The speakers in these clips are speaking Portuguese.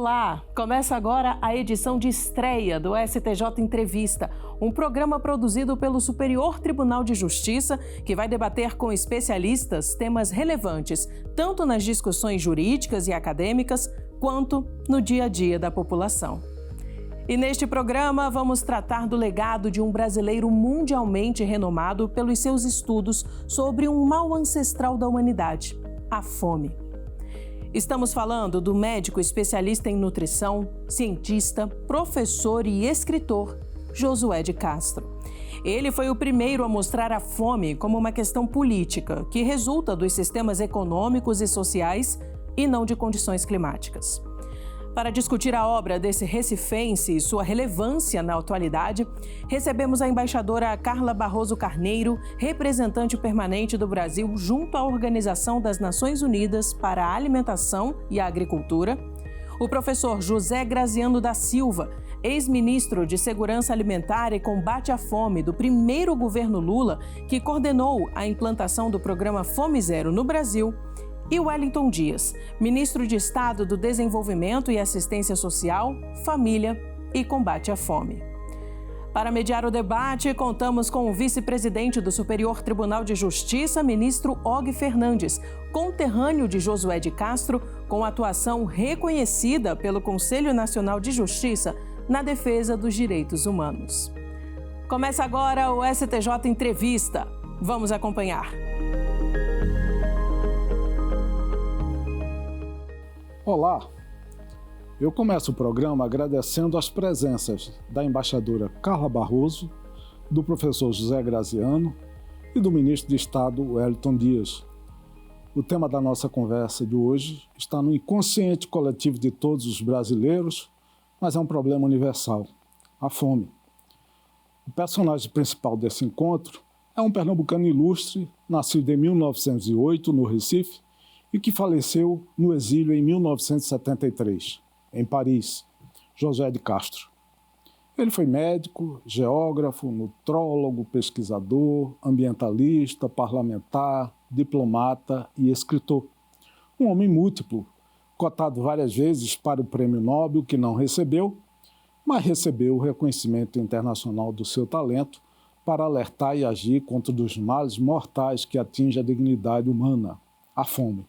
Olá! Começa agora a edição de estreia do STJ Entrevista, um programa produzido pelo Superior Tribunal de Justiça que vai debater com especialistas temas relevantes, tanto nas discussões jurídicas e acadêmicas, quanto no dia a dia da população. E neste programa vamos tratar do legado de um brasileiro mundialmente renomado pelos seus estudos sobre um mal ancestral da humanidade, a fome. Estamos falando do médico especialista em nutrição, cientista, professor e escritor Josué de Castro. Ele foi o primeiro a mostrar a fome como uma questão política que resulta dos sistemas econômicos e sociais e não de condições climáticas. Para discutir a obra desse recifense e sua relevância na atualidade, recebemos a embaixadora Carla Barroso Carneiro, representante permanente do Brasil junto à Organização das Nações Unidas para a Alimentação e a Agricultura, o professor José Graziano da Silva, ex-ministro de Segurança Alimentar e Combate à Fome do primeiro governo Lula, que coordenou a implantação do programa Fome Zero no Brasil, e Wellington Dias, ministro de Estado do Desenvolvimento e Assistência Social, Família e Combate à Fome. Para mediar o debate, contamos com o vice-presidente do Superior Tribunal de Justiça, ministro Og Fernandes, conterrâneo de Josué de Castro, com atuação reconhecida pelo Conselho Nacional de Justiça na defesa dos direitos humanos. Começa agora o STJ Entrevista. Vamos acompanhar. Olá, eu começo o programa agradecendo as presenças da embaixadora Carla Barroso, do professor José Graziano e do ministro de Estado Wellington Dias. O tema da nossa conversa de hoje está no inconsciente coletivo de todos os brasileiros, mas é um problema universal, a fome. O personagem principal desse encontro é um pernambucano ilustre, nascido em 1908 no Recife, e que faleceu no exílio em 1973, em Paris, Josué de Castro. Ele foi médico, geógrafo, nutrólogo, pesquisador, ambientalista, parlamentar, diplomata e escritor. Um homem múltiplo, cotado várias vezes para o Prêmio Nobel, que não recebeu, mas recebeu o reconhecimento internacional do seu talento para alertar e agir contra um dos males mortais que atinge a dignidade humana, a fome.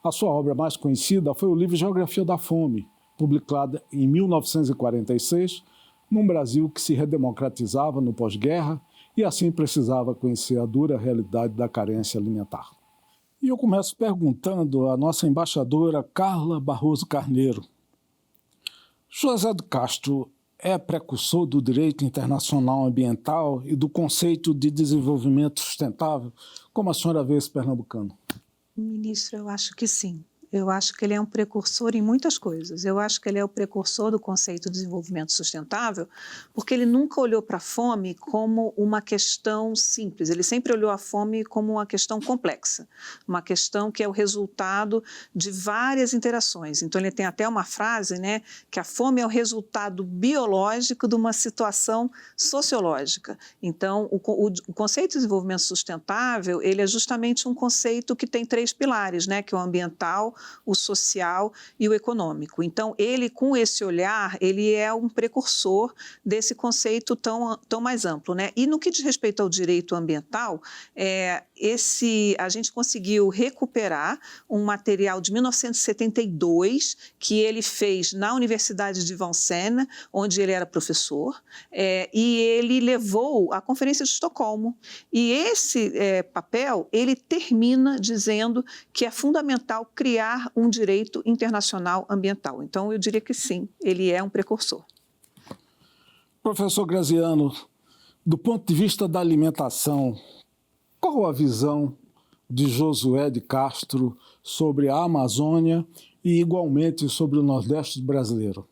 A sua obra mais conhecida foi o livro Geografia da Fome, publicada em 1946, num Brasil que se redemocratizava no pós-guerra e assim precisava conhecer a dura realidade da carência alimentar. E eu começo perguntando à nossa embaixadora Carla Barroso Carneiro. José de Castro é precursor do direito internacional ambiental e do conceito de desenvolvimento sustentável? Como a senhora vê esse pernambucano? Ministro, eu acho que sim. Eu acho que ele é um precursor em muitas coisas. Eu acho que ele é o precursor do conceito de desenvolvimento sustentável, porque ele nunca olhou para a fome como uma questão simples. Ele sempre olhou a fome como uma questão complexa, uma questão que é o resultado de várias interações. Então, ele tem até uma frase, né, que a fome é o resultado biológico de uma situação sociológica. Então, o conceito de desenvolvimento sustentável, ele é justamente um conceito que tem três pilares, né, que é o ambiental, o social e o econômico. Então, ele, com esse olhar, ele é um precursor desse conceito tão mais amplo, né? E no que diz respeito ao direito ambiental, a gente conseguiu recuperar um material de 1972 que ele fez na Universidade de Vincennes, onde ele era professor, e ele levou à Conferência de Estocolmo. E esse papel, ele termina dizendo que é fundamental criar um direito internacional ambiental. Então, eu diria que sim, ele é um precursor. Professor Graziano, do ponto de vista da alimentação, qual a visão de Josué de Castro sobre a Amazônia e, igualmente, sobre o Nordeste brasileiro?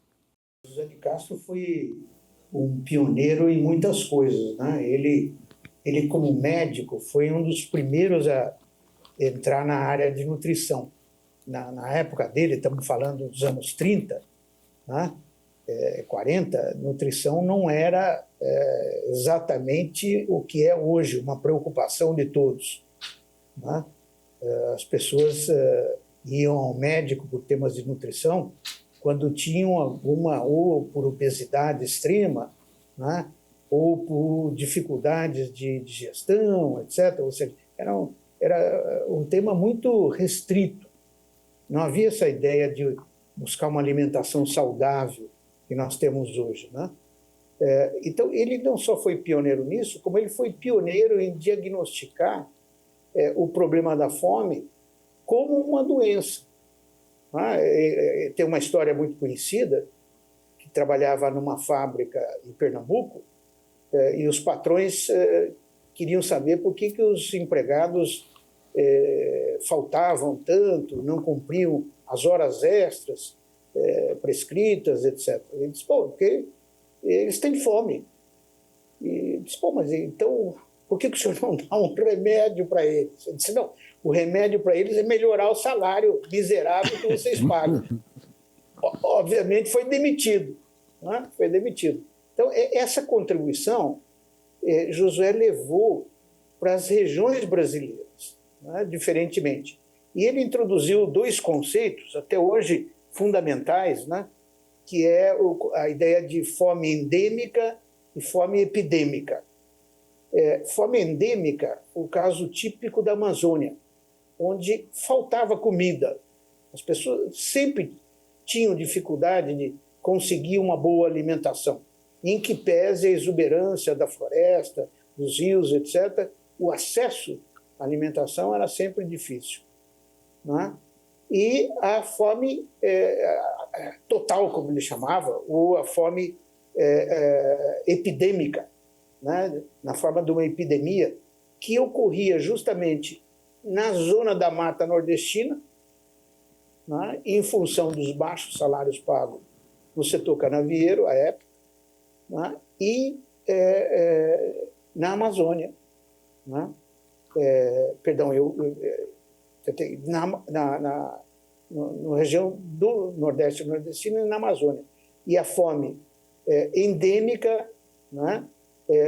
Josué de Castro foi um pioneiro em muitas coisas, né? Ele, como médico, foi um dos primeiros a entrar na área de nutrição. Na época dele, estamos falando dos anos 30, né? 40, nutrição não era exatamente o que é hoje, uma preocupação de todos, né? As pessoas iam ao médico por temas de nutrição quando tinham alguma, ou por obesidade extrema, né? Ou por dificuldades de digestão, etc. Ou seja, era um tema muito restrito. Não havia essa ideia de buscar uma alimentação saudável que nós temos hoje, né? Então, ele não só foi pioneiro nisso, como ele foi pioneiro em diagnosticar o problema da fome como uma doença. Tem uma história muito conhecida, que trabalhava numa fábrica em Pernambuco, e os patrões queriam saber por que os empregados faltavam tanto, não cumpriam as horas extras prescritas, etc. Ele disse, porque eles têm fome. E disse, mas então, por que o senhor não dá um remédio para eles? Ele disse, não, o remédio para eles é melhorar o salário miserável que vocês pagam. Obviamente foi demitido. Né? Foi demitido. Então, essa contribuição, Josué levou para as regiões brasileiras, né? Diferentemente. E ele introduziu 2 conceitos, até hoje fundamentais, né? Que é a ideia de fome endêmica e fome epidêmica. Fome endêmica, o caso típico da Amazônia, onde faltava comida. As pessoas sempre tinham dificuldade de conseguir uma boa alimentação. Em que pese a exuberância da floresta, dos rios, etc., o acesso à alimentação era sempre difícil. Né? E a fome total, como ele chamava, ou a fome epidêmica, né? Na forma de uma epidemia, que ocorria justamente na zona da Mata Nordestina, né? Em função dos baixos salários pagos no setor canavieiro, à época, né? E na Amazônia. Né? Na região do Nordeste nordestino e na Amazônia. E a fome endêmica, né?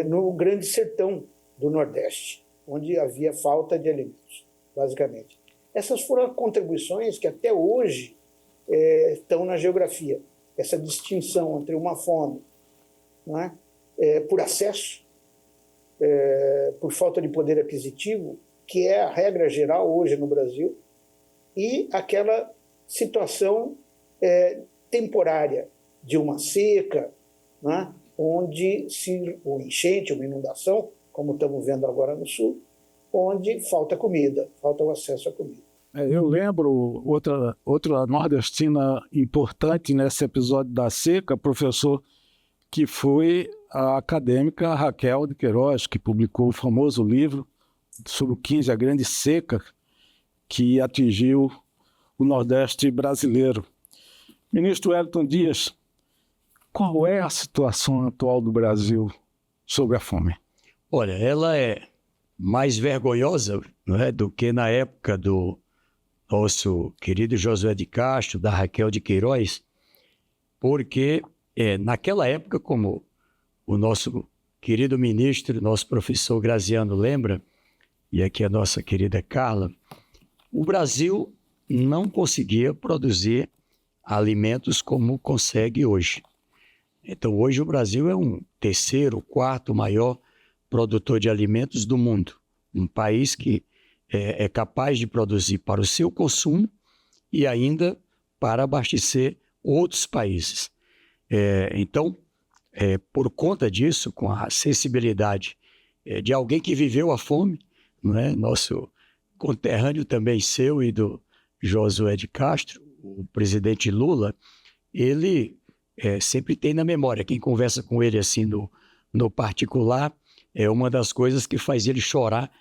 No Grande Sertão do Nordeste, onde havia falta de alimentos, basicamente. Essas foram contribuições que até hoje estão na geografia. Essa distinção entre uma fome, né? Por acesso, por falta de poder aquisitivo, que é a regra geral hoje no Brasil, e aquela situação temporária de uma seca, né? Onde uma enchente, uma inundação, como estamos vendo agora no Sul, onde falta comida, falta o acesso à comida. Eu lembro outra nordestina importante nesse episódio da seca, professor, que foi a acadêmica Raquel de Queiroz, que publicou o famoso livro sobre o 15, a Grande Seca, que atingiu o Nordeste brasileiro. Ministro Wellington Dias, qual é a situação atual do Brasil sobre a fome? Olha, ela é mais vergonhosa, não é, do que na época do nosso querido Josué de Castro, da Raquel de Queiroz, porque naquela época, como o nosso querido ministro, nosso professor Graziano lembra, e aqui a nossa querida Carla, o Brasil não conseguia produzir alimentos como consegue hoje. Então, hoje o Brasil é um terceiro, quarto maior produtor de alimentos do mundo. Um país que é capaz de produzir para o seu consumo e ainda para abastecer outros países. Então, por conta disso, com a sensibilidade de alguém que viveu a fome, não é? Nosso conterrâneo também seu e do Josué de Castro, o presidente Lula, ele sempre tem na memória, quem conversa com ele assim no particular, uma das coisas que faz ele chorar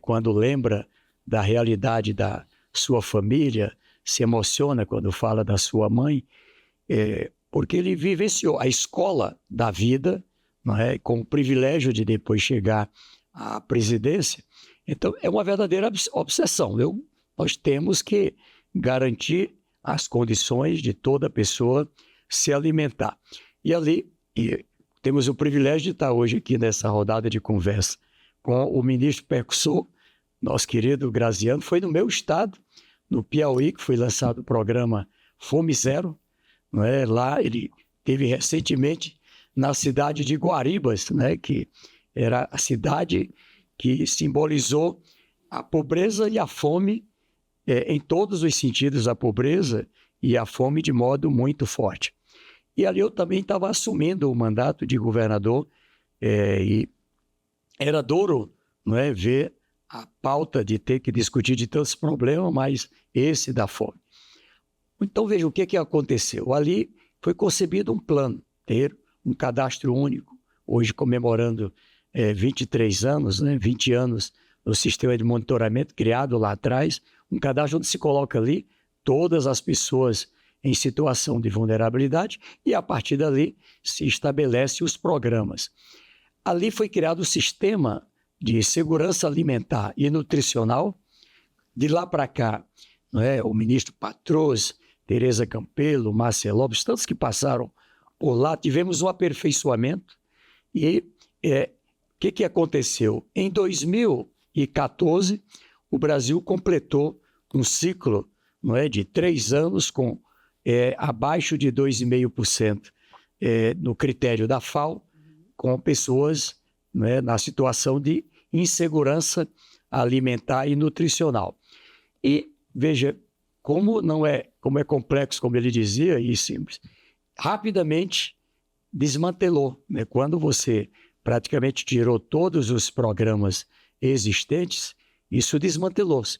quando lembra da realidade da sua família, se emociona quando fala da sua mãe, porque ele vivenciou a escola da vida, não é? Com o privilégio de depois chegar à presidência. Então, é uma verdadeira obsessão. Nós temos que garantir as condições de toda pessoa se alimentar. E ali, temos o privilégio de estar hoje aqui nessa rodada de conversa com o ministro percussor, nosso querido Graziano. Foi no meu estado, no Piauí, que foi lançado o programa Fome Zero, não é? Lá ele teve recentemente na cidade de Guaribas, né? Que era a cidade que simbolizou a pobreza e a fome, em todos os sentidos, a pobreza e a fome de modo muito forte. E ali eu também estava assumindo o mandato de governador, e era duro, não é, ver a pauta de ter que discutir de tantos problemas, mas esse da fome. Então veja o que aconteceu. Ali foi concebido um plano, ter um cadastro único, hoje comemorando 23 anos, né, 20 anos no sistema de monitoramento criado lá atrás, um cadastro onde se coloca ali todas as pessoas em situação de vulnerabilidade e, a partir dali, se estabelece os programas. Ali foi criado o sistema de segurança alimentar e nutricional. De lá para cá, não é, o ministro Patrus, Tereza Campelo, Márcia Lopes, tantos que passaram por lá, tivemos um aperfeiçoamento. E o que aconteceu? Em 2014, o Brasil completou um ciclo, não é, de 3 anos com abaixo de 2,5% no critério da FAO, com pessoas, não é, na situação de insegurança alimentar e nutricional. E veja como é complexo, como ele dizia, e simples. Rapidamente desmantelou, né? Quando você praticamente tirou todos os programas existentes, isso desmantelou-se.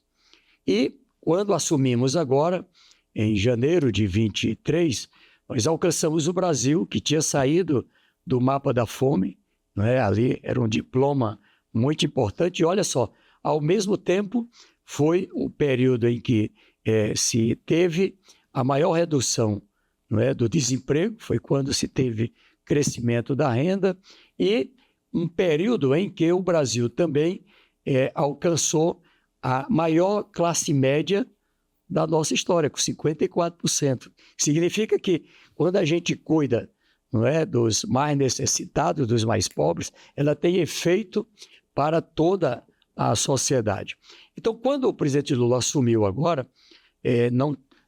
E quando assumimos agora, em janeiro de 23, nós alcançamos o Brasil, que tinha saído do mapa da fome, não é? Ali era um diploma muito importante. E olha só, ao mesmo tempo, foi o período em que se teve a maior redução, não é, do desemprego, foi quando se teve crescimento da renda, e um período em que o Brasil também alcançou a maior classe média da nossa história, com 54%. Significa que quando a gente cuida, não é, dos mais necessitados, dos mais pobres, ela tem efeito para toda a sociedade. Então, quando o presidente Lula assumiu agora,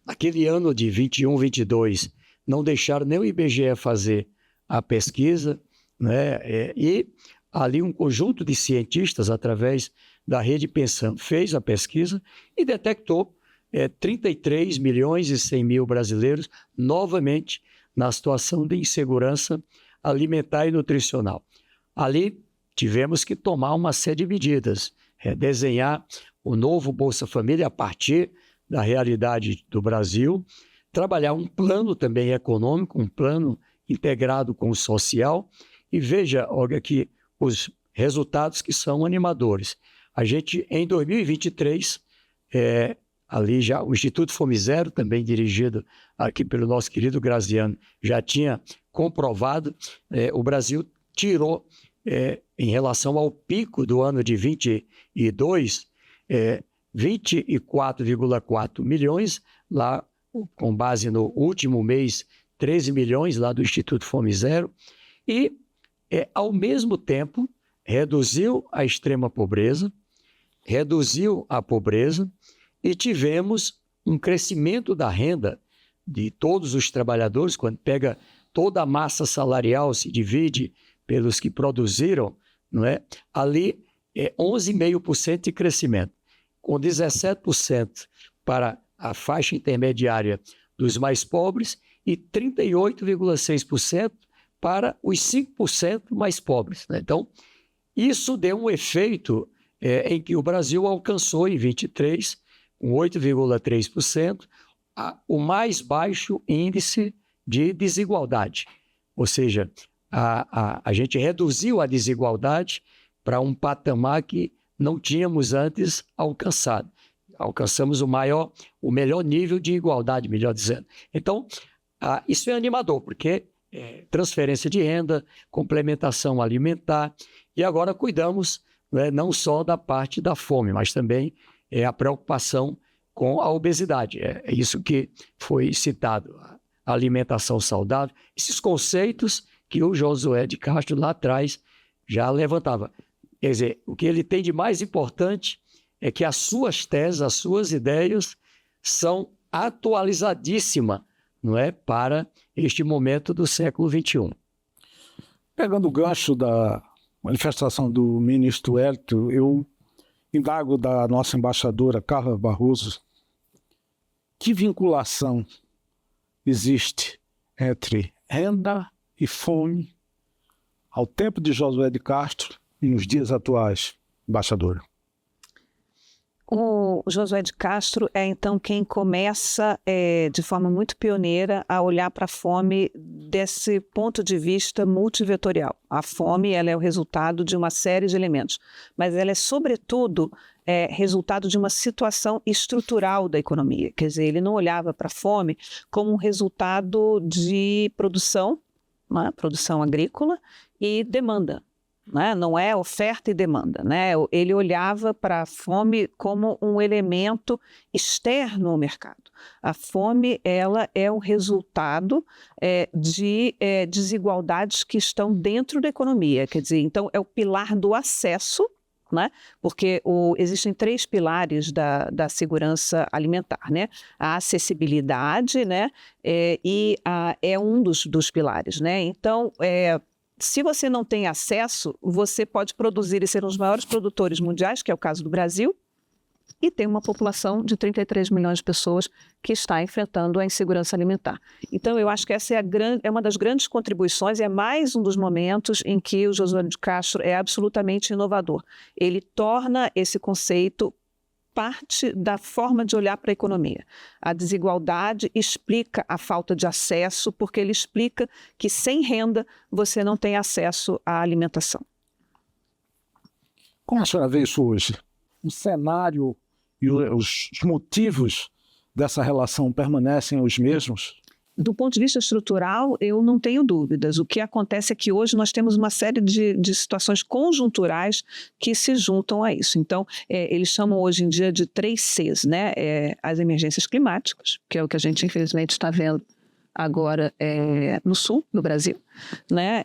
naquele ano de 21, 22, não deixaram nem o IBGE fazer a pesquisa, né? E ali um conjunto de cientistas, através da Rede Pensando, fez a pesquisa e detectou 33 milhões e 100 mil brasileiros novamente na situação de insegurança alimentar e nutricional. Ali tivemos que tomar uma série de medidas, desenhar o novo Bolsa Família a partir da realidade do Brasil, trabalhar um plano também econômico, um plano integrado com o social. E veja, Olga, que os resultados que são animadores. A gente, em 2023, ali já o Instituto Fome Zero, também dirigido aqui pelo nosso querido Graziano, já tinha comprovado, o Brasil tirou, em relação ao pico do ano de 22, 24,4 milhões, lá com base no último mês, 13 milhões lá do Instituto Fome Zero, e ao mesmo tempo reduziu a extrema pobreza, reduziu a pobreza e tivemos um crescimento da renda de todos os trabalhadores. Quando pega toda a massa salarial, se divide pelos que produziram, não é? Ali 11,5% de crescimento, com 17% para a faixa intermediária dos mais pobres e 38,6% para os 5% mais pobres, né? Então, isso deu um efeito em que o Brasil alcançou em 23, com 8,3%, o mais baixo índice de desigualdade. Ou seja, a gente reduziu a desigualdade para um patamar que não tínhamos antes alcançado. Alcançamos o melhor nível de igualdade, melhor dizendo. Então, isso é animador, porque transferência de renda, complementação alimentar, e agora cuidamos, né, não só da parte da fome, mas também a preocupação com a obesidade. É isso que foi citado, a alimentação saudável, esses conceitos que o Josué de Castro lá atrás já levantava. Quer dizer, o que ele tem de mais importante é que as suas teses, as suas ideias são atualizadíssimas não é, para este momento do século XXI. Pegando o gancho da manifestação do ministro Hélito, eu indago da nossa embaixadora Carla Barroso que vinculação existe entre renda e fome ao tempo de Josué de Castro e nos dias atuais, embaixadora. O Josué de Castro é, então, quem começa, de forma muito pioneira, a olhar para a fome desse ponto de vista multivetorial. A fome, ela é o resultado de uma série de elementos, mas ela é, sobretudo, resultado de uma situação estrutural da economia. Quer dizer, ele não olhava para a fome como um resultado de produção, né? Produção agrícola e demanda. Né? Não é oferta e demanda, né? Ele olhava para a fome como um elemento externo ao mercado. A fome, ela é o resultado de desigualdades que estão dentro da economia, quer dizer, então é o pilar do acesso, né? Porque existem 3 pilares da segurança alimentar, né? A acessibilidade, né? É um dos pilares, né? Então, se você não tem acesso, você pode produzir e ser um dos maiores produtores mundiais, que é o caso do Brasil, e tem uma população de 33 milhões de pessoas que está enfrentando a insegurança alimentar. Então, eu acho que essa é uma das grandes contribuições, é mais um dos momentos em que o Josué de Castro é absolutamente inovador. Ele torna esse conceito parte da forma de olhar para a economia. A desigualdade explica a falta de acesso, porque ele explica que sem renda você não tem acesso à alimentação. Como a senhora vê isso hoje? O cenário e os motivos dessa relação permanecem os mesmos? Do ponto de vista estrutural, eu não tenho dúvidas. O que acontece é que hoje nós temos uma série de situações conjunturais que se juntam a isso. Então, eles chamam hoje em dia de 3 Cs, né? As emergências climáticas, que é o que a gente infelizmente está vendo agora no sul do Brasil, né?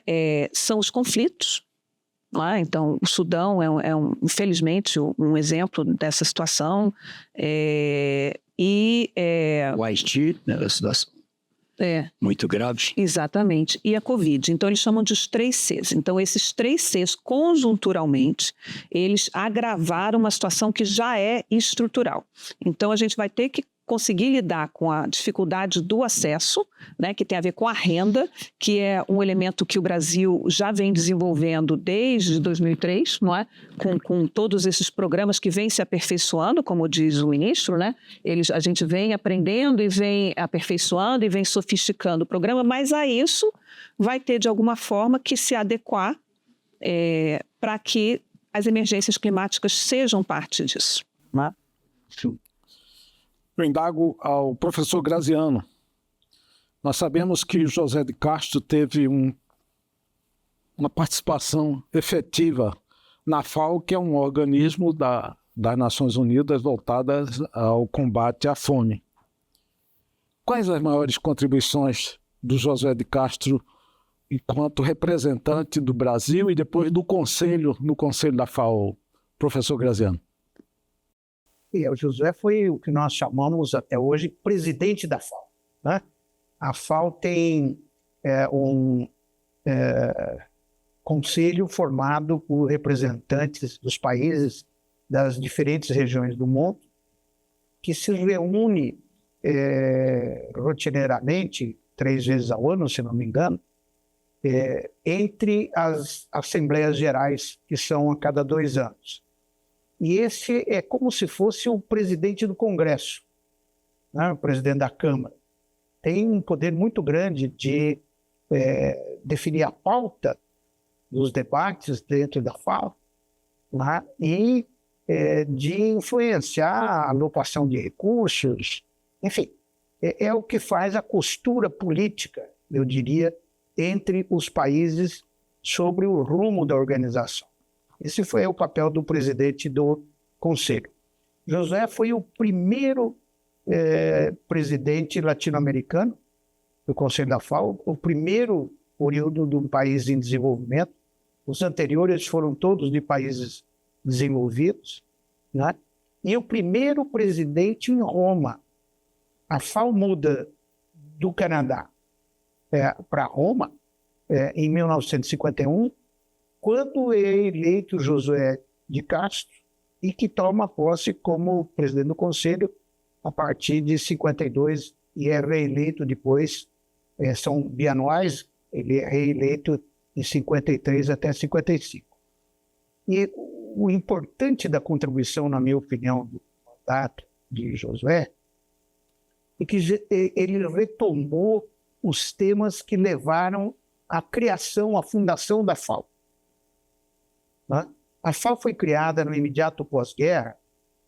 São os conflitos. Então, o Sudão infelizmente, um exemplo dessa situação. O Haiti, né, a situação muito grave. Exatamente. E a Covid. Então, eles chamam de os 3 Cs. Então, esses 3 Cs, conjunturalmente, eles agravaram uma situação que já é estrutural. Então, a gente vai ter que conseguir lidar com a dificuldade do acesso, né, que tem a ver com a renda, que é um elemento que o Brasil já vem desenvolvendo desde 2003, não é? Com todos esses programas que vêm se aperfeiçoando, como diz o ministro, né? A gente vem aprendendo e vem aperfeiçoando e vem sofisticando o programa, mas a isso vai ter, de alguma forma, que se adequar para que as emergências climáticas sejam parte disso. Né? Eu indago ao professor Graziano. Nós sabemos que José de Castro teve uma participação efetiva na FAO, que é um organismo das Nações Unidas voltadas ao combate à fome. Quais as maiores contribuições do José de Castro enquanto representante do Brasil e depois no Conselho da FAO, professor Graziano? O Josué foi o que nós chamamos até hoje presidente da FAO. Né? A FAO tem um conselho formado por representantes dos países das diferentes regiões do mundo, que se reúne rotineiramente, 3 vezes ao ano, se não me engano, entre as Assembleias Gerais, que são a cada 2 anos. E esse é como se fosse o presidente do Congresso, né? O presidente da Câmara. Tem um poder muito grande de definir a pauta dos debates dentro da FAO, né? E de influenciar a alocação de recursos. Enfim, é o que faz a costura política, eu diria, entre os países sobre o rumo da organização. Esse foi o papel do presidente do Conselho. Josué foi o primeiro presidente latino-americano do Conselho da FAO, o primeiro oriundo de um país em desenvolvimento. Os anteriores foram todos de países desenvolvidos, né? E o primeiro presidente em Roma. A FAO muda do Canadá para Roma, em 1951, quando é eleito Josué de Castro e que toma posse como presidente do Conselho a partir de 52 e é reeleito depois, são bianuais, ele é reeleito de 53 até 55. E o importante da contribuição, na minha opinião, do mandato de Josué é que ele retomou os temas que levaram à criação, à fundação da FAO. A FAO foi criada no imediato pós-guerra,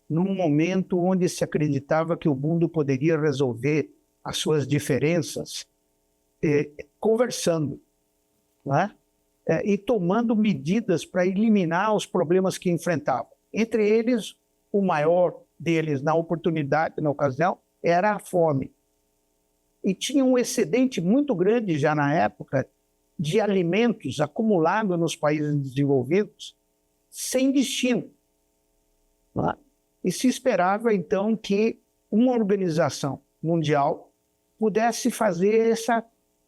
num momento onde se acreditava que o mundo poderia resolver as suas diferenças conversando, e tomando medidas para eliminar os problemas que enfrentavam. Entre eles, o maior deles, na oportunidade, na ocasião, era a fome. E tinha um excedente muito grande já na época de alimentos acumulados nos países desenvolvidos sem destino. E se esperava, então, que uma organização mundial pudesse fazer essa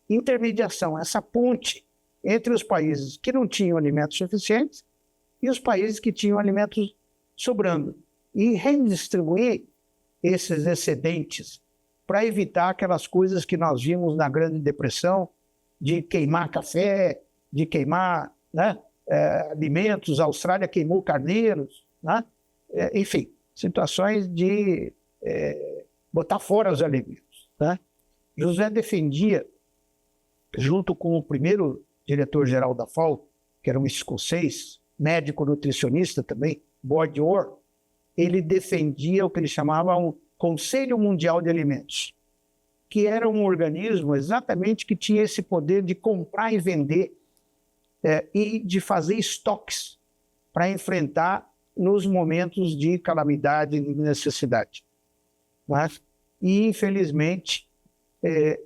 intermediação, essa ponte entre os países que não tinham alimentos suficientes e os países que tinham alimentos sobrando, e redistribuir esses excedentes para evitar aquelas coisas que nós vimos na Grande Depressão, de queimar café, de queimar alimentos. A Austrália queimou carneiros, enfim, situações de botar fora os alimentos. José defendia, junto com o primeiro diretor-geral da FAO, que era um escocês, médico nutricionista também, Boyd Orr, ele defendia o que ele chamava um Conselho Mundial de Alimentos, que era um organismo exatamente que tinha esse poder de comprar e vender e de fazer estoques para enfrentar nos momentos de calamidade e de necessidade. E, infelizmente,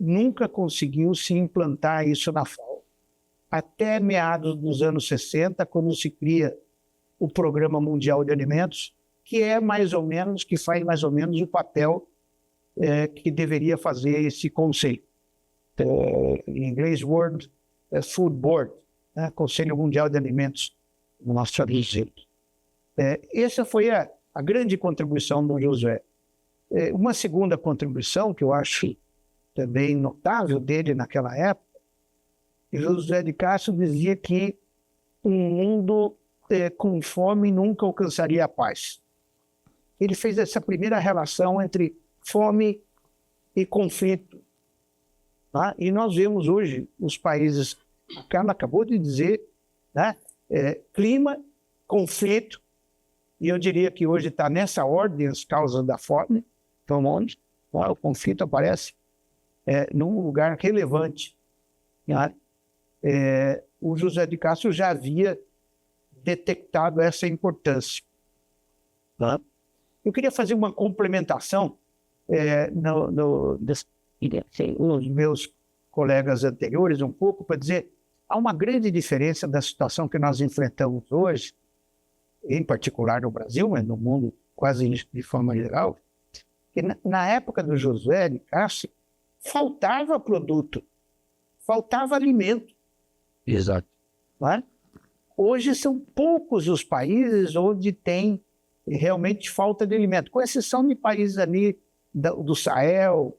nunca conseguiu se implantar isso na FAO. Até meados dos anos 60, quando se cria o Programa Mundial de Alimentos, que faz mais ou menos o papel que deveria fazer esse conselho. Em inglês, World Food Board, Conselho Mundial de Alimentos, no nosso traduzido. Essa foi a grande contribuição do Josué. Uma segunda contribuição, que eu acho também notável dele naquela época, Josué de Castro dizia que um mundo com fome nunca alcançaria a paz. Ele fez essa primeira relação entre fome e conflito. E nós vemos hoje os países, a Carla acabou de dizer, clima, conflito, e eu diria que hoje está nessa ordem as causas da fome, então onde o conflito aparece num lugar relevante. O José de Castro já havia detectado essa importância. Eu queria fazer uma complementação nos meus colegas anteriores um pouco para dizer há uma grande diferença da situação que nós enfrentamos hoje, em particular no Brasil, mas no mundo quase de forma geral, que na época do Josué de Castro faltava produto, faltava alimento. Exato. Hoje são poucos os países onde tem realmente falta de alimento, com exceção de países ali do Sahel,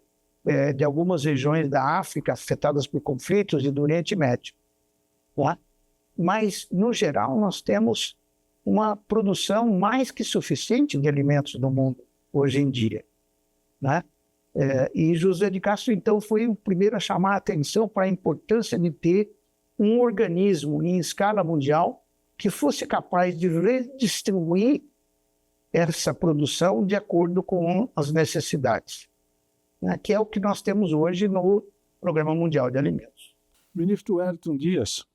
de algumas regiões da África afetadas por conflitos e do Oriente Médio. Mas, no geral, nós temos uma produção mais que suficiente de alimentos no mundo hoje em dia. E José de Castro, então, foi o primeiro a chamar a atenção para a importância de ter um organismo em escala mundial que fosse capaz de redistribuir essa produção de acordo com as necessidades, que é o que nós temos hoje no Programa Mundial de Alimentos. Ministro Wellington Dias,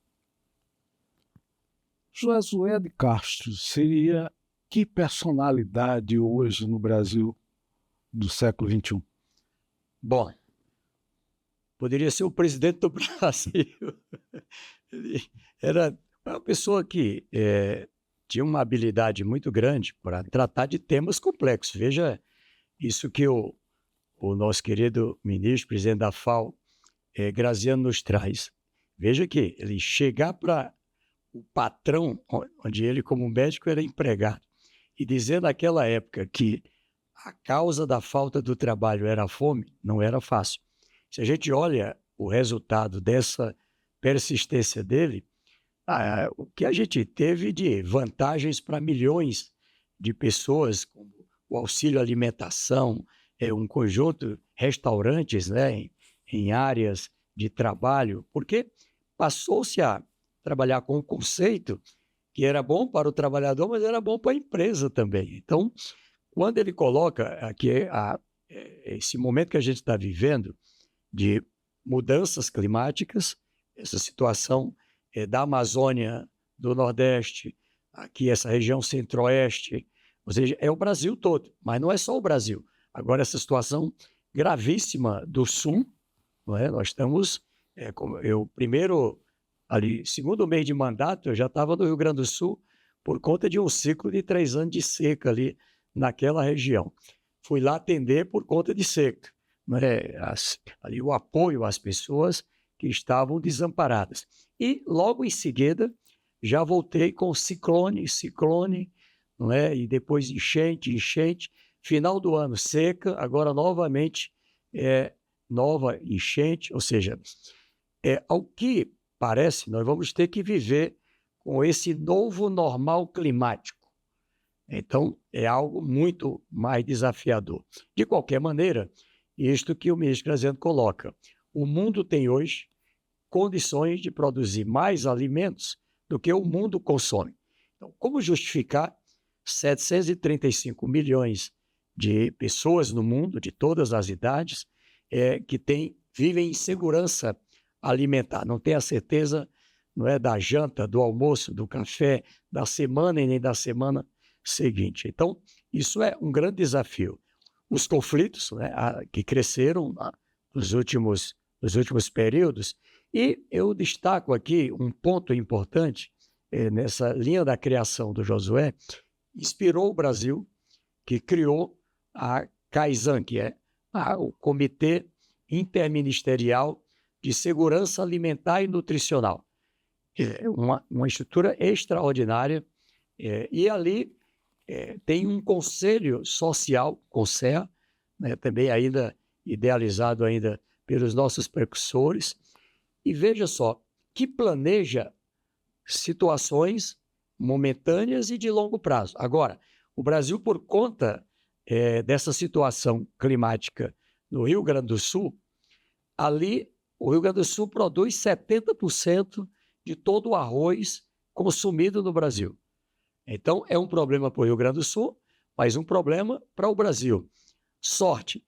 Josué de Castro seria que personalidade hoje no Brasil do século XXI? Bom, poderia ser o presidente do Brasil. Ele era uma pessoa que tinha uma habilidade muito grande para tratar de temas complexos. Veja isso que o o nosso querido ministro, presidente da FAO, Graziano, nos traz. Veja que ele chegar para o patrão, onde ele como médico era empregado, e dizer naquela época que a causa da falta do trabalho era a fome, não era fácil. Se a gente olha o resultado dessa persistência dele, o que a gente teve de vantagens para milhões de pessoas, como o auxílio alimentação, um conjunto de restaurantes, né, em áreas de trabalho, porque passou-se a trabalhar com o conceito que era bom para o trabalhador, mas era bom para a empresa também. Então, quando ele coloca aqui esse momento que a gente está vivendo de mudanças climáticas, essa situação da Amazônia, do Nordeste, aqui essa região Centro-Oeste, ou seja, é o Brasil todo, mas não é só o Brasil. Agora, essa situação gravíssima do Sul, não é? Nós estamos, segundo mês de mandato, eu já estava no Rio Grande do Sul por conta de um ciclo de 3 anos de seca ali naquela região. Fui lá atender por conta de seca, não é? Ali o apoio às pessoas que estavam desamparadas. E logo em seguida já voltei com ciclone, não é? E depois enchente, final do ano seca, agora novamente nova enchente, ou seja, ao que parece, nós vamos ter que viver com esse novo normal climático. Então, é algo muito mais desafiador. De qualquer maneira, isto que o ministro Graziano coloca, o mundo tem hoje condições de produzir mais alimentos do que o mundo consome. Então, como justificar 735 milhões de pessoas no mundo, de todas as idades, que vivem em segurança alimentar, não tem a certeza, não é, da janta, do almoço, do café, da semana e nem da semana seguinte. Então, isso é um grande desafio. Os conflitos, né, que cresceram nos últimos períodos, e eu destaco aqui um ponto importante nessa linha da criação do Josué, inspirou o Brasil, que criou a CAISAN, que é o Comitê Interministerial de Segurança Alimentar e Nutricional. É uma estrutura extraordinária, e ali tem um conselho social, CONSEA, né, também ainda idealizado ainda pelos nossos precursores, e veja só, que planeja situações momentâneas e de longo prazo. Agora, o Brasil, por conta dessa situação climática no Rio Grande do Sul, ali o Rio Grande do Sul produz 70% de todo o arroz consumido no Brasil. Então, é um problema para o Rio Grande do Sul, mas um problema para o Brasil. Sorte,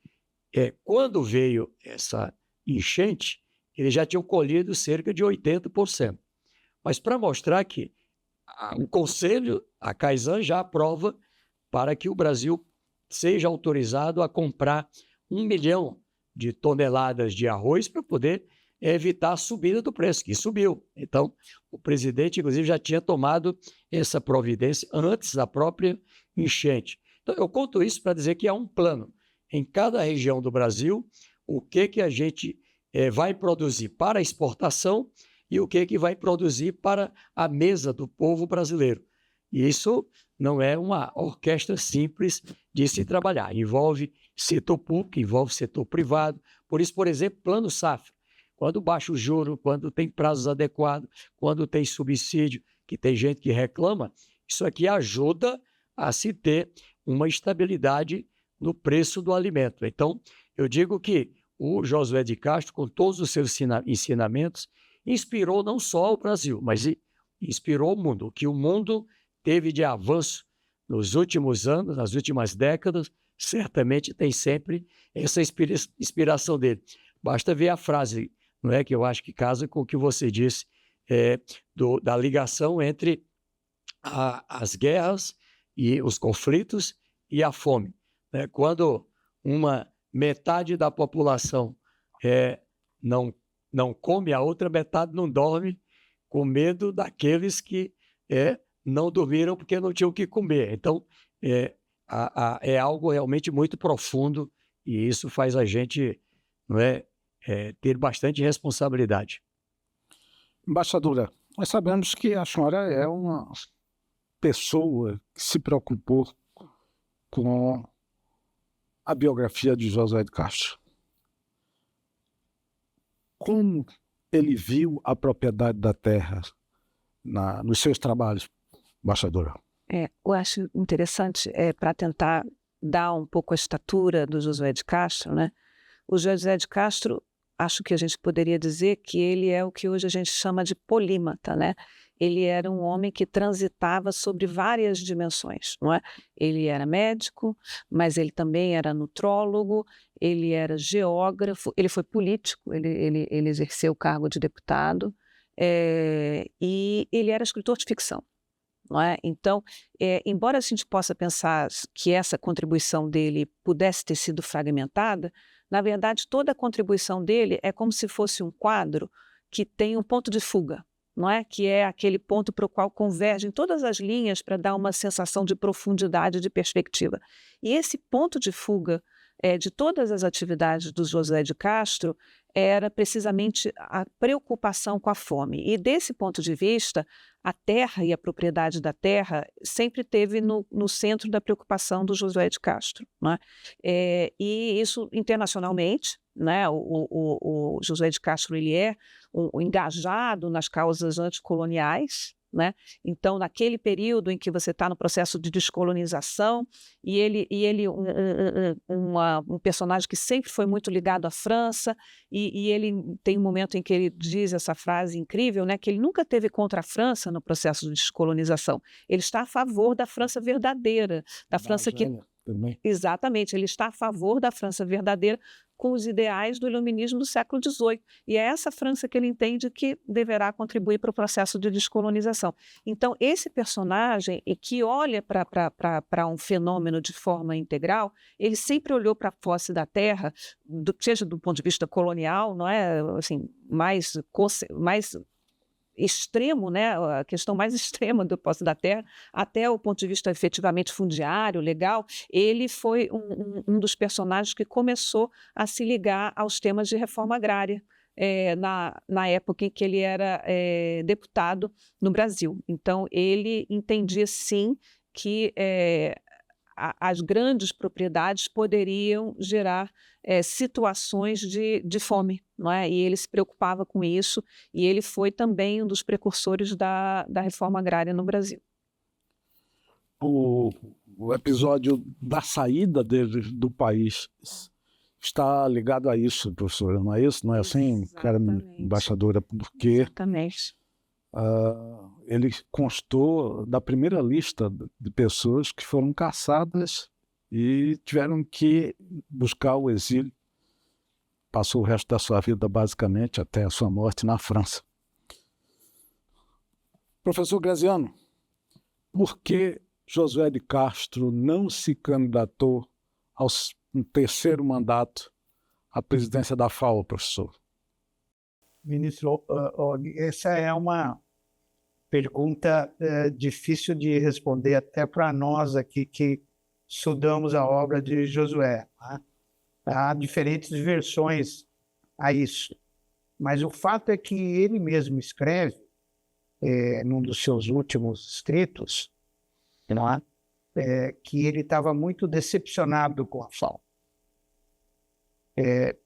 quando veio essa enchente, eles já tinham colhido cerca de 80%. Mas para mostrar que o Conselho, a CAISAN, já aprova para que o Brasil seja autorizado a comprar 1 milhão de toneladas de arroz para poder evitar a subida do preço, que subiu. Então, o presidente, inclusive, já tinha tomado essa providência antes da própria enchente. Então, eu conto isso para dizer que há um plano em cada região do Brasil, o que a gente vai produzir para exportação e o que vai produzir para a mesa do povo brasileiro. E isso não é uma orquestra simples de se trabalhar. Envolve setor público, envolve setor privado. Por isso, por exemplo, Plano Safra. Quando baixa o juro, quando tem prazos adequados, quando tem subsídio, que tem gente que reclama, isso aqui ajuda a se ter uma estabilidade no preço do alimento. Então, eu digo que o Josué de Castro, com todos os seus ensinamentos, inspirou não só o Brasil, mas inspirou o mundo. O que o mundo teve de avanço nos últimos anos, nas últimas décadas, certamente tem sempre essa inspiração dele. Basta ver a frase, não é, que eu acho que casa com o que você disse, da ligação entre as guerras e os conflitos e a fome. Né? Quando uma metade da população não come, a outra metade não dorme, com medo daqueles que não dormiram porque não tinham o que comer. Então, é algo realmente muito profundo E isso faz a gente, não é, ter bastante responsabilidade. Embaixadora, nós sabemos que a senhora é uma pessoa que se preocupou com a biografia de Josué de Castro. Como ele viu a propriedade da terra nos seus trabalhos, embaixadora? Eu acho interessante, para tentar dar um pouco a estatura do Josué de Castro, né? O Josué de Castro, acho que a gente poderia dizer que ele é o que hoje a gente chama de polímata, né? Ele era um homem que transitava sobre várias dimensões, não é? Ele era médico, mas ele também era nutrólogo, ele era geógrafo, ele foi político, ele exerceu o cargo de deputado, e ele era escritor de ficção. Não é? Então, embora a gente possa pensar que essa contribuição dele pudesse ter sido fragmentada, na verdade, toda a contribuição dele é como se fosse um quadro que tem um ponto de fuga, não é? Que é aquele ponto para o qual convergem todas as linhas para dar uma sensação de profundidade, de perspectiva. E esse ponto de fuga de todas as atividades do Josué de Castro era precisamente a preocupação com a fome. E desse ponto de vista, a terra e a propriedade da terra sempre teve no centro da preocupação do Josué de Castro, né? E isso internacionalmente, né? O Josué de Castro ele é engajado nas causas anticoloniais, né? Então, naquele período em que você está no processo de descolonização, e ele um personagem que sempre foi muito ligado à França, e ele tem um momento em que ele diz essa frase incrível, né, que ele nunca teve contra a França no processo de descolonização. Ele está a favor da França verdadeira, da França que... Também. Exatamente, ele está a favor da França verdadeira com os ideais do iluminismo do século XVIII. E é essa França que ele entende que deverá contribuir para o processo de descolonização. Então, esse personagem, que olha para um fenômeno de forma integral, ele sempre olhou para a face da terra, seja do ponto de vista colonial, não é? Assim, mais extremo, né, a questão mais extrema do posse da terra, até o ponto de vista efetivamente fundiário, legal, ele foi um dos personagens que começou a se ligar aos temas de reforma agrária na época em que ele era deputado no Brasil. Então, ele entendia, sim, que as grandes propriedades poderiam gerar situações de fome, não é? E ele se preocupava com isso, e ele foi também um dos precursores da reforma agrária no Brasil. O episódio da saída dele do país está ligado a isso, professora, não é isso? Não é assim, cara, embaixadora? Porque exatamente. Ele constou da primeira lista de pessoas que foram caçadas e tiveram que buscar o exílio. Passou o resto da sua vida, basicamente, até a sua morte na França. Professor Graziano, por que Josué de Castro não se candidatou ao terceiro mandato à presidência da FAO, professor? Ministro, essa é uma pergunta difícil de responder até para nós aqui que estudamos a obra de Josué, né? Há diferentes versões a isso, mas o fato é que ele mesmo escreve, num dos seus últimos escritos, não é? Que ele estava muito decepcionado com a FAO,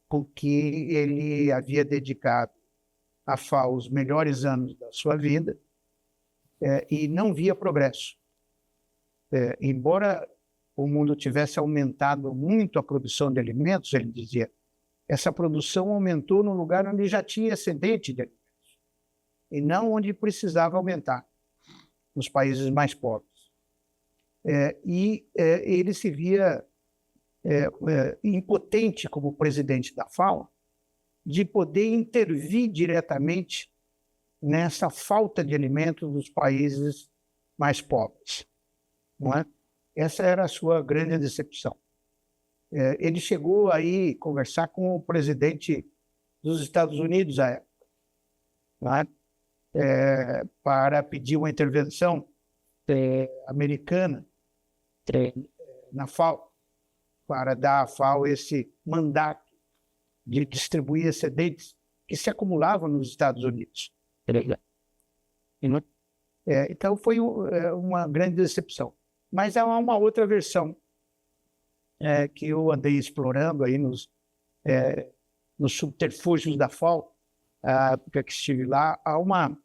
porque ele havia dedicado à FAO os melhores anos da sua vida, e não via progresso. Embora o mundo tivesse aumentado muito a produção de alimentos, ele dizia, essa produção aumentou no lugar onde já tinha excedente de alimentos, e não onde precisava aumentar, nos países mais pobres. Ele se via impotente como presidente da FAO de poder intervir diretamente nessa falta de alimentos dos países mais pobres, não é? Essa era a sua grande decepção. Ele chegou aí a conversar com o presidente dos Estados Unidos à época, não é? Para pedir uma intervenção americana na FAO, para dar à FAO esse mandato de distribuir excedentes que se acumulavam nos Estados Unidos. Então foi uma grande decepção. Mas há uma outra versão que eu andei explorando aí nos subterfúgios da FAO, a época que estive lá. Há uma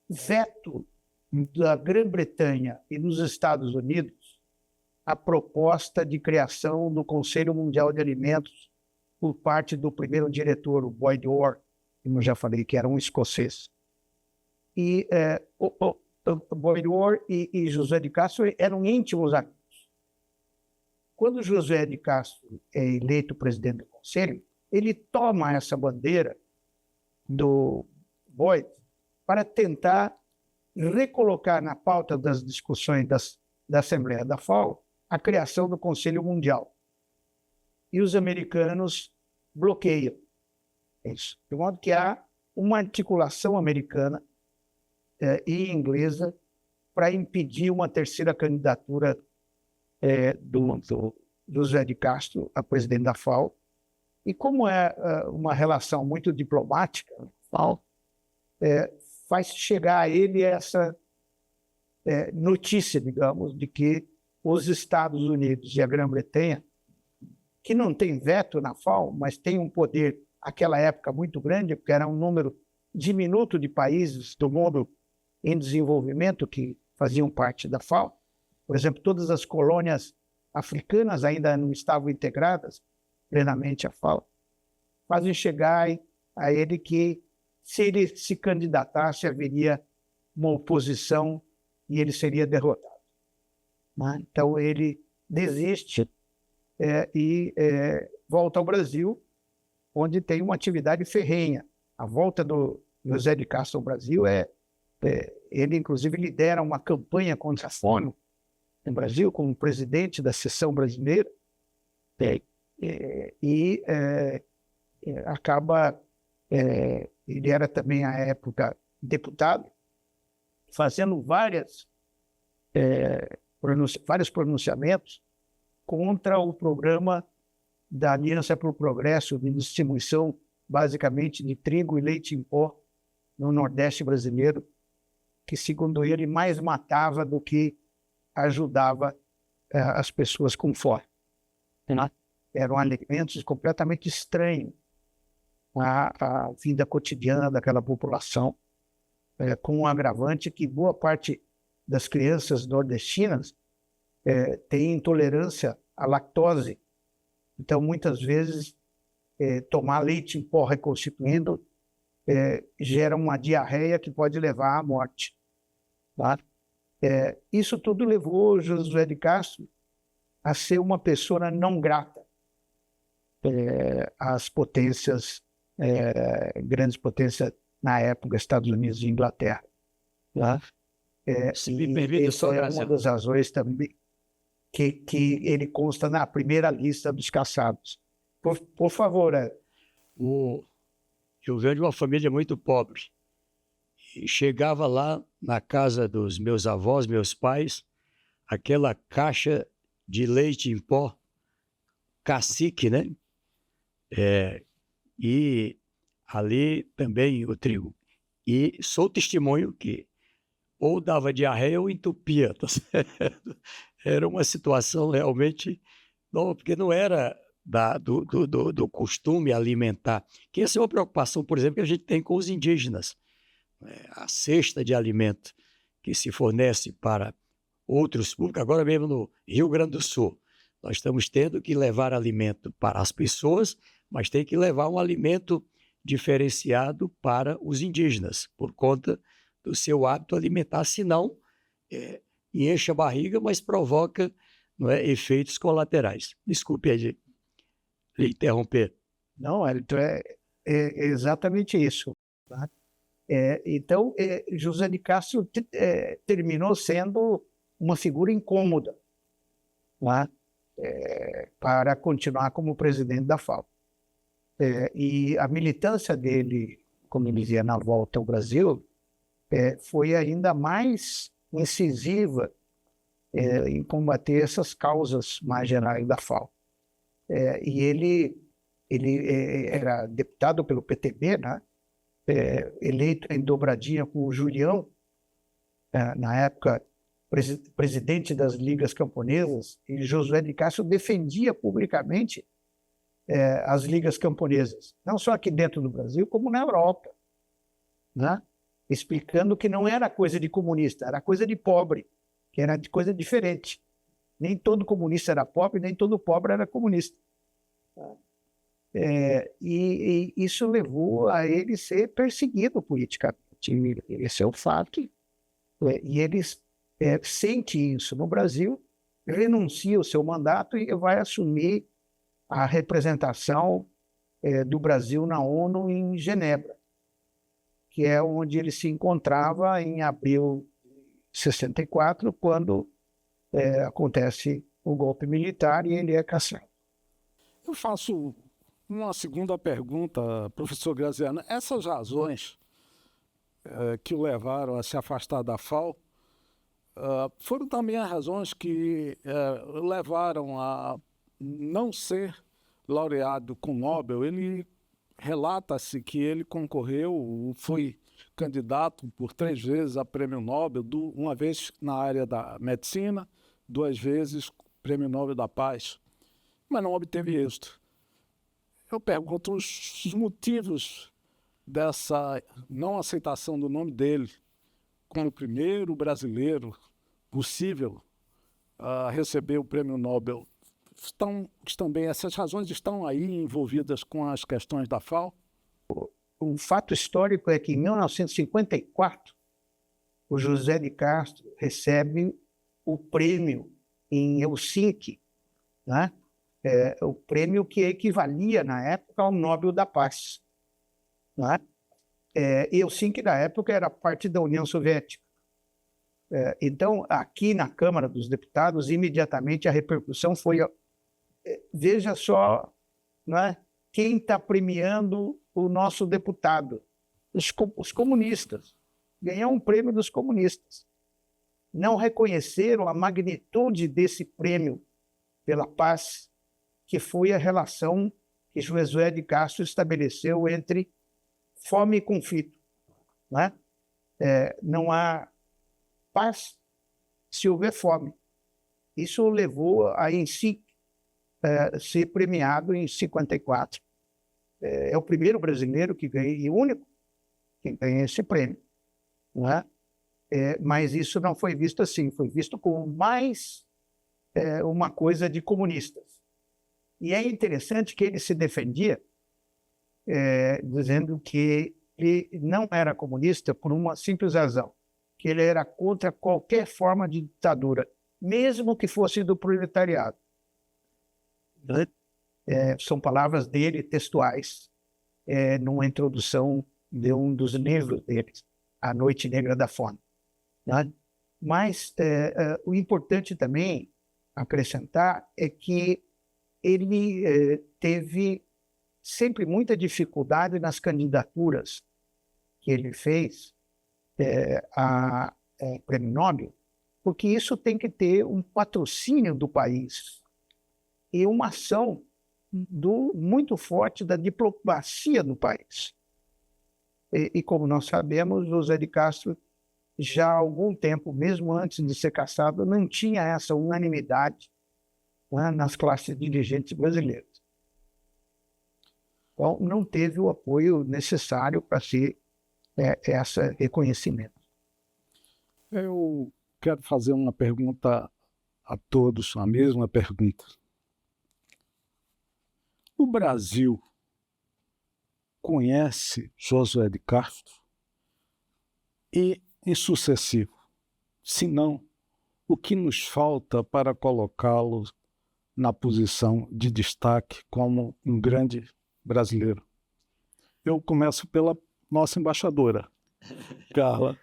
veto da Grã-Bretanha e dos Estados Unidos a proposta de criação do Conselho Mundial de Alimentos por parte do primeiro diretor, o Boyd Orr, como eu já falei, que era um escocês. E o Boyd Orr e José de Castro eram íntimos amigos. Quando José de Castro é eleito presidente do Conselho, ele toma essa bandeira do Boyd para tentar recolocar na pauta das discussões da Assembleia da FAO a criação do Conselho Mundial. E os americanos bloqueiam isso. De modo que há uma articulação americana e inglesa para impedir uma terceira candidatura do José de Castro a presidente da FAO. E como é uma relação muito diplomática, FAO faz chegar a ele essa notícia, digamos, de que os Estados Unidos e a Grã-Bretanha, que não tem veto na FAO, mas tem um poder, naquela época, muito grande, porque era um número diminuto de países do mundo em desenvolvimento que faziam parte da FAO. Por exemplo, todas as colônias africanas ainda não estavam integradas plenamente à FAO. Fazem chegar a ele que, se ele se candidatasse, haveria uma oposição e ele seria derrotado. Então, ele desiste e volta ao Brasil, onde tem uma atividade ferrenha. A volta do José de Castro ao Brasil ele, inclusive, lidera uma campanha contra a fome no Brasil, como presidente da seção brasileira, e acaba... ele era também, à época, deputado, fazendo vários pronunciamentos contra o programa da Aliança para o Progresso de distribuição, basicamente, de trigo e leite em pó no Nordeste brasileiro, que, segundo ele, mais matava do que ajudava as pessoas com fome. Eram alimentos completamente estranhos à vida cotidiana daquela população, com um agravante que boa parte das crianças nordestinas tem intolerância à lactose. Então, muitas vezes, tomar leite em pó reconstituindo gera uma diarreia que pode levar à morte. Isso tudo levou José de Castro a ser uma pessoa não grata às potências, grandes potências na época, Estados Unidos e Inglaterra. Se me permite, só uma das razões também que ele consta na primeira lista dos caçados. Por favor. Eu venho de uma família muito pobre. E chegava lá na casa dos meus avós, meus pais, aquela caixa de leite em pó, cacique, né? E ali também o trigo. E sou testemunho que ou dava diarreia ou entupia, tá certo? Era uma situação realmente nova, porque não era do costume alimentar. Que essa é uma preocupação, por exemplo, que a gente tem com os indígenas. A cesta de alimento que se fornece para outros públicos, agora mesmo no Rio Grande do Sul, nós estamos tendo que levar alimento para as pessoas, mas tem que levar um alimento diferenciado para os indígenas, por conta do seu hábito alimentar, senão enche a barriga, mas provoca efeitos colaterais. Desculpe aí de interromper. Não, é exatamente isso. Tá? Então, José de Castro terminou sendo uma figura incômoda, tá? Para continuar como presidente da FAO. E a militância dele, como ele dizia, na volta ao Brasil, foi ainda mais incisiva em combater essas causas mais gerais da FAO. E ele era deputado pelo PTB, né? Eleito em dobradinha com o Julião, na época presidente das ligas camponesas, e Josué de Castro defendia publicamente as ligas camponesas, não só aqui dentro do Brasil, como na Europa, né? Explicando que não era coisa de comunista, era coisa de pobre, que era de coisa diferente. Nem todo comunista era pobre, nem todo pobre era comunista. E isso levou a ele ser perseguido politicamente. Esse é o fato. E ele sente isso. No Brasil, renuncia o seu mandato e vai assumir a representação do Brasil na ONU em Genebra, que é onde ele se encontrava em abril de 64, quando acontece o golpe militar e ele é caçado. Eu faço uma segunda pergunta, professor Graziano. Essas razões que o levaram a se afastar da FAO foram também as razões que levaram a não ser laureado com Nobel. Ele relata-se que ele concorreu, foi candidato por 3 vezes a prêmio Nobel, uma vez na área da medicina, 2 vezes prêmio Nobel da Paz, mas não obteve êxito. Eu pergunto os motivos dessa não aceitação do nome dele como o primeiro brasileiro possível a receber o prêmio Nobel. Essas razões estão aí envolvidas com as questões da FAO? O fato histórico é que em 1954, o José de Castro recebe o prêmio em Helsinki, né? O prêmio que equivalia, na época, ao Nobel da Paz. Né? Helsinki, na época, era parte da União Soviética. Então, aqui na Câmara dos Deputados, imediatamente a repercussão foi... veja só, né, quem está premiando o nosso deputado. Os comunistas. Ganhar um prêmio dos comunistas. Não reconheceram a magnitude desse prêmio pela paz, que foi a relação que Josué de Castro estabeleceu entre fome e conflito. Né? Não há paz se houver fome. Isso levou a em si ser premiado em 54. É o primeiro brasileiro que ganha, e o único que ganha esse prêmio. Né? Mas isso não foi visto assim, foi visto como mais uma coisa de comunistas. E é interessante que ele se defendia dizendo que ele não era comunista por uma simples razão, que ele era contra qualquer forma de ditadura, mesmo que fosse do proletariado. São palavras dele, textuais, numa introdução de um dos livros dele, A Noite Negra da Fome. Né? Mas o importante também acrescentar é que ele teve sempre muita dificuldade nas candidaturas que ele fez a Prêmio Nobel, porque isso tem que ter um patrocínio do país e uma ação muito forte da diplomacia do país. E como nós sabemos, José de Castro, já há algum tempo, mesmo antes de ser cassado, não tinha essa unanimidade, né, nas classes dirigentes brasileiras. Então, não teve o apoio necessário para ser esse reconhecimento. Eu quero fazer uma pergunta a todos, a mesma pergunta. O Brasil conhece Josué de Castro e, em sucessivo, se não, o que nos falta para colocá-lo na posição de destaque como um grande brasileiro? Eu começo pela nossa embaixadora, Carla.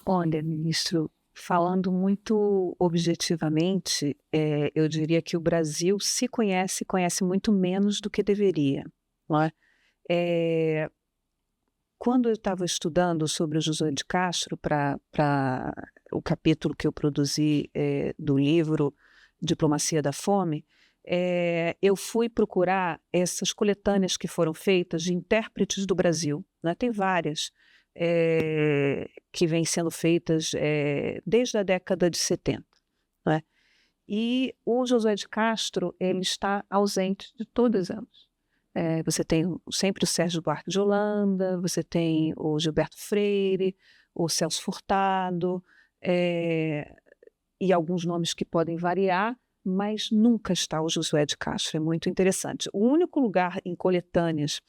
Olha, ministro, falando muito objetivamente, eu diria que o Brasil se conhece muito menos do que deveria. Não é? Quando eu estava estudando sobre o José de Castro para o capítulo que eu produzi do livro Diplomacia da Fome, eu fui procurar essas coletâneas que foram feitas de intérpretes do Brasil, né? Tem várias que vêm sendo feitas desde a década de 70, né? E o Josué de Castro, ele está ausente de todos elas. Você tem sempre o Sérgio Buarque de Holanda, você tem o Gilberto Freire, o Celso Furtado, e alguns nomes que podem variar, mas nunca está o Josué de Castro. É muito interessante. O único lugar em coletâneas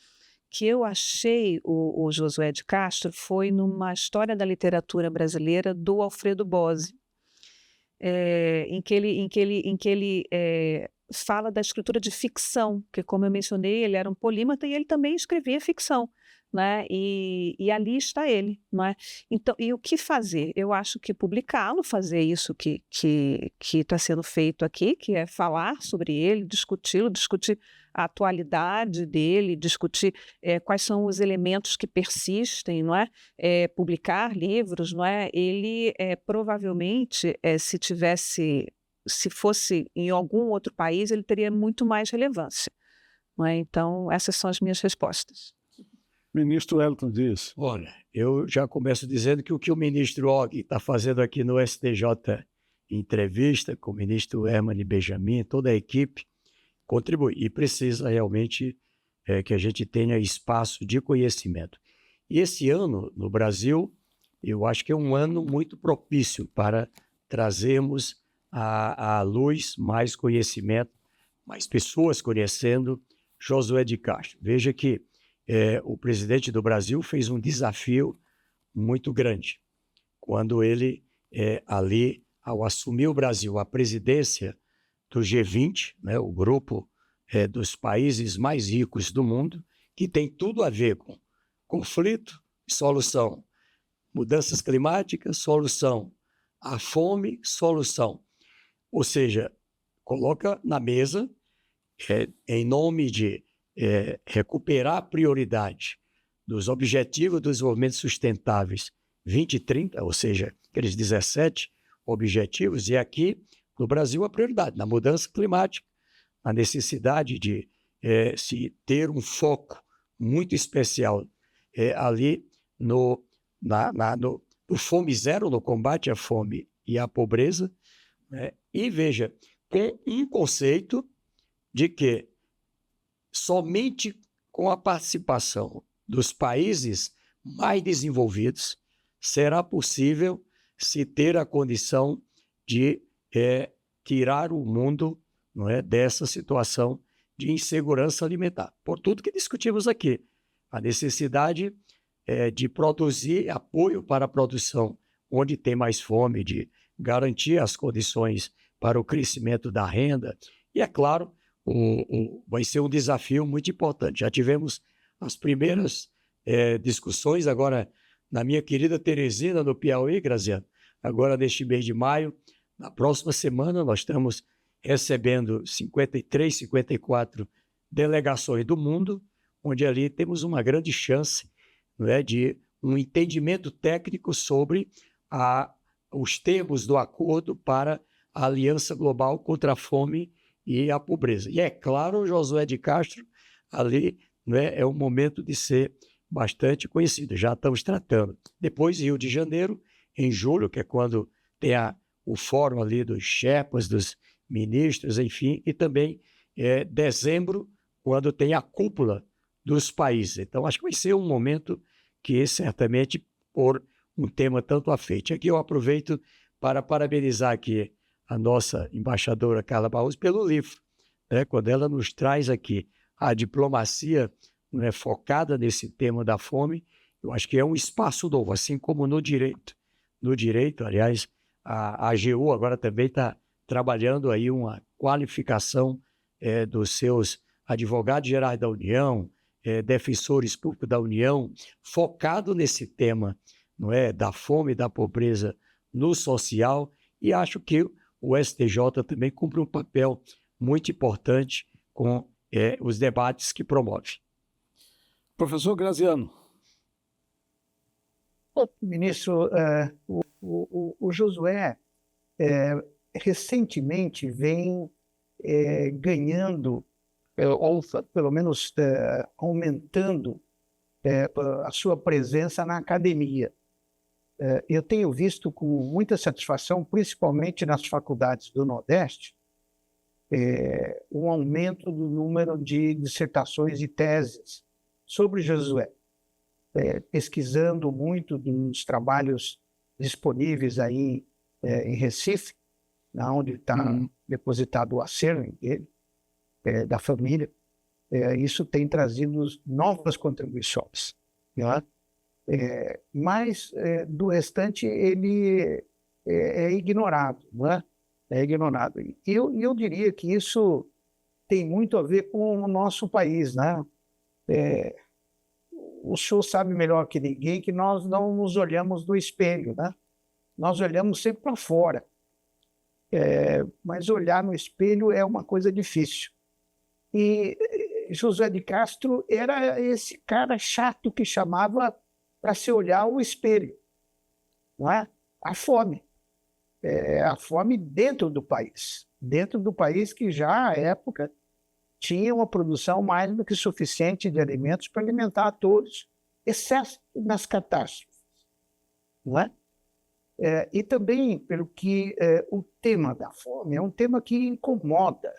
que eu achei o Josué de Castro foi numa História da Literatura Brasileira do Alfredo Bose, em que ele fala da escritura de ficção, que, como eu mencionei, ele era um polímata e ele também escrevia ficção, né? E ali está ele, não é? Então, e o que fazer? Eu acho que publicá-lo, fazer isso que está sendo feito aqui, que é falar sobre ele, discuti-lo, discutir a atualidade dele, discutir quais são os elementos que persistem, não é? Publicar livros, não é? Ele provavelmente, se fosse em algum outro país, ele teria muito mais relevância, não é? Então, essas são as minhas respostas. Ministro Wellington Dias. Olha, eu já começo dizendo que o que o ministro Og está fazendo aqui no STJ Entrevista, com o ministro Herman Benjamin, toda a equipe, contribui. E precisa realmente que a gente tenha espaço de conhecimento. E esse ano, no Brasil, eu acho que é um ano muito propício para trazermos à luz mais conhecimento, mais pessoas conhecendo Josué de Castro. Veja que o presidente do Brasil fez um desafio muito grande. Quando ele, ali, ao assumir o Brasil, a presidência do G20, né, o grupo dos países mais ricos do mundo, que tem tudo a ver com conflito e solução, mudanças climáticas, solução, a fome, solução. Ou seja, coloca na mesa, em nome de recuperar a prioridade dos Objetivos do Desenvolvimento Sustentáveis 2030, ou seja, aqueles 17 objetivos, e aqui no Brasil a prioridade, na mudança climática, a necessidade de se ter um foco muito especial ali no Fome Zero, no combate à fome e à pobreza, né? E veja, com um conceito de que somente com a participação dos países mais desenvolvidos será possível se ter a condição de tirar o mundo, não é, dessa situação de insegurança alimentar. Por tudo que discutimos aqui, a necessidade de produzir apoio para a produção onde tem mais fome, de garantir as condições para o crescimento da renda. E, é claro, vai ser um desafio muito importante. Já tivemos as primeiras discussões agora na minha querida Teresina, no Piauí, Graziano, agora neste mês de maio. Na próxima semana nós estamos recebendo 53, 54 delegações do mundo, onde ali temos uma grande chance, não é, de um entendimento técnico sobre os termos do acordo para a Aliança Global contra a Fome e a Pobreza. E é claro, Josué de Castro, ali, não é um momento de ser bastante conhecido, já estamos tratando. Depois, Rio de Janeiro, em julho, que é quando tem o fórum ali dos Sherpas, dos ministros, enfim, e também dezembro, quando tem a cúpula dos países. Então, acho que vai ser um momento que, certamente, por um tema tanto afeito. Aqui eu aproveito para parabenizar aqui a nossa embaixadora Carla Barroso pelo livro, né? Quando ela nos traz aqui a diplomacia, né, focada nesse tema da fome, eu acho que é um espaço novo, assim como no direito. No direito, aliás, a AGU agora também está trabalhando aí uma qualificação dos seus advogados gerais da União, defensores públicos da União, focado nesse tema, não é, da fome e da pobreza no social, e acho que o STJ também cumpre um papel muito importante com os debates que promove. Professor Graziano. Bom, ministro, o Josué recentemente vem ganhando, ou pelo menos aumentando a sua presença na academia. Eu tenho visto com muita satisfação, principalmente nas faculdades do Nordeste, um aumento do número de dissertações e teses sobre Josué, pesquisando muito dos trabalhos disponíveis aí em Recife, onde está depositado o acervo dele, da família. Isso tem trazido novas contribuições, né? Mas do restante ele é ignorado, não é? É ignorado. E eu diria que isso tem muito a ver com o nosso país, né? O senhor sabe melhor que ninguém que nós não nos olhamos no espelho, né? Nós olhamos sempre para fora. Mas olhar no espelho é uma coisa difícil. E José de Castro era esse cara chato que chamava para se olhar o espelho, não é? A fome. A fome dentro do país que já à época tinha uma produção mais do que suficiente de alimentos para alimentar a todos, exceto nas catástrofes, não é? E também pelo que o tema da fome é um tema que incomoda.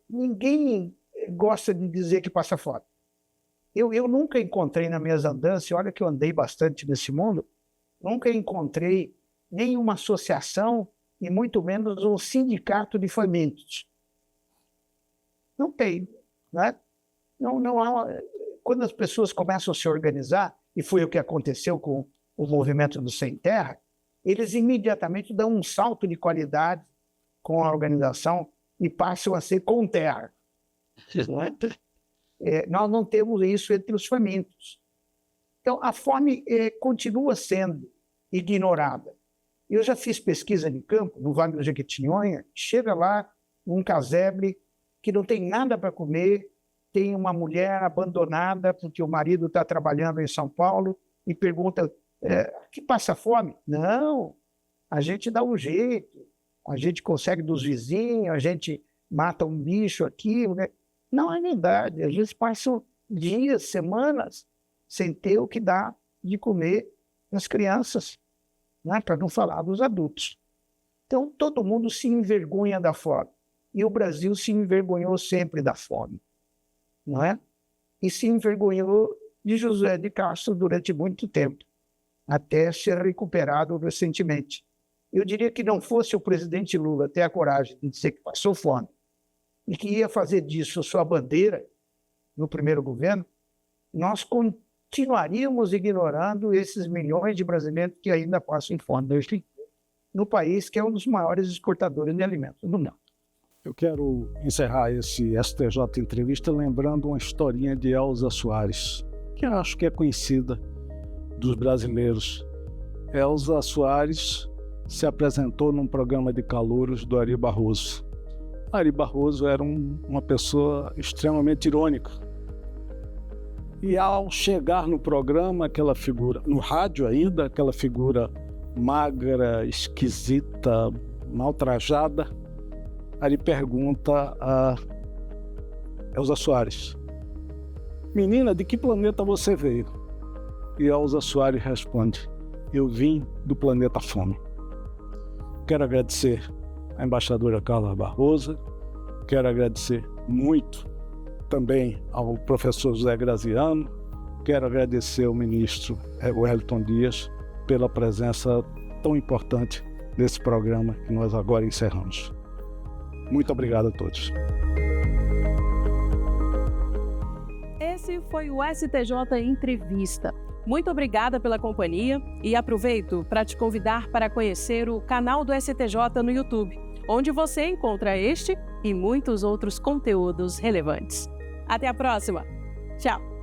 Ninguém gosta de dizer que passa fome. Eu nunca encontrei nas minhas andanças, olha que eu andei bastante nesse mundo, nunca encontrei nenhuma associação e muito menos um sindicato de famintos. Não tem, né? Não há. Quando as pessoas começam a se organizar, e foi o que aconteceu com o movimento do Sem Terra, eles imediatamente dão um salto de qualidade com a organização e passam a ser com terra. Nós não temos isso entre os famintos. Então, a fome continua sendo ignorada. Eu já fiz pesquisa de campo, no Vale do Jequitinhonha, chega lá um casebre que não tem nada para comer, tem uma mulher abandonada porque o marido está trabalhando em São Paulo e pergunta, que passa fome? Não, a gente dá um jeito, a gente consegue dos vizinhos, a gente mata um bicho aqui, né? Não é verdade, às vezes passam dias, semanas, sem ter o que dar de comer nas crianças, né? Para não falar dos adultos. Então, todo mundo se envergonha da fome. E o Brasil se envergonhou sempre da fome, não é? E se envergonhou de José de Castro durante muito tempo, até ser recuperado recentemente. Eu diria que não fosse o presidente Lula ter a coragem de dizer que passou fome e que ia fazer disso sua bandeira no primeiro governo, nós continuaríamos ignorando esses milhões de brasileiros que ainda passam fome no país que é um dos maiores exportadores de alimentos do mundo. Eu quero encerrar esse STJ Entrevista lembrando uma historinha de Elza Soares, que eu acho que é conhecida dos brasileiros. Elza Soares se apresentou num programa de calouros do Ari Barroso. Ari Barroso era uma pessoa extremamente irônica. E ao chegar no programa, aquela figura, no rádio ainda, aquela figura magra, esquisita, mal trajada, Ari pergunta a Elza Soares, menina, de que planeta você veio? E Elza Soares responde, eu vim do planeta Fome. Quero agradecer a embaixadora Carla Barroso, quero agradecer muito também ao professor José Graziano, quero agradecer ao ministro Wellington Dias pela presença tão importante nesse programa que nós agora encerramos. Muito obrigado a todos. Esse foi o STJ Entrevista. Muito obrigada pela companhia e aproveito para te convidar para conhecer o canal do STJ no YouTube, onde você encontra este e muitos outros conteúdos relevantes. Até a próxima. Tchau.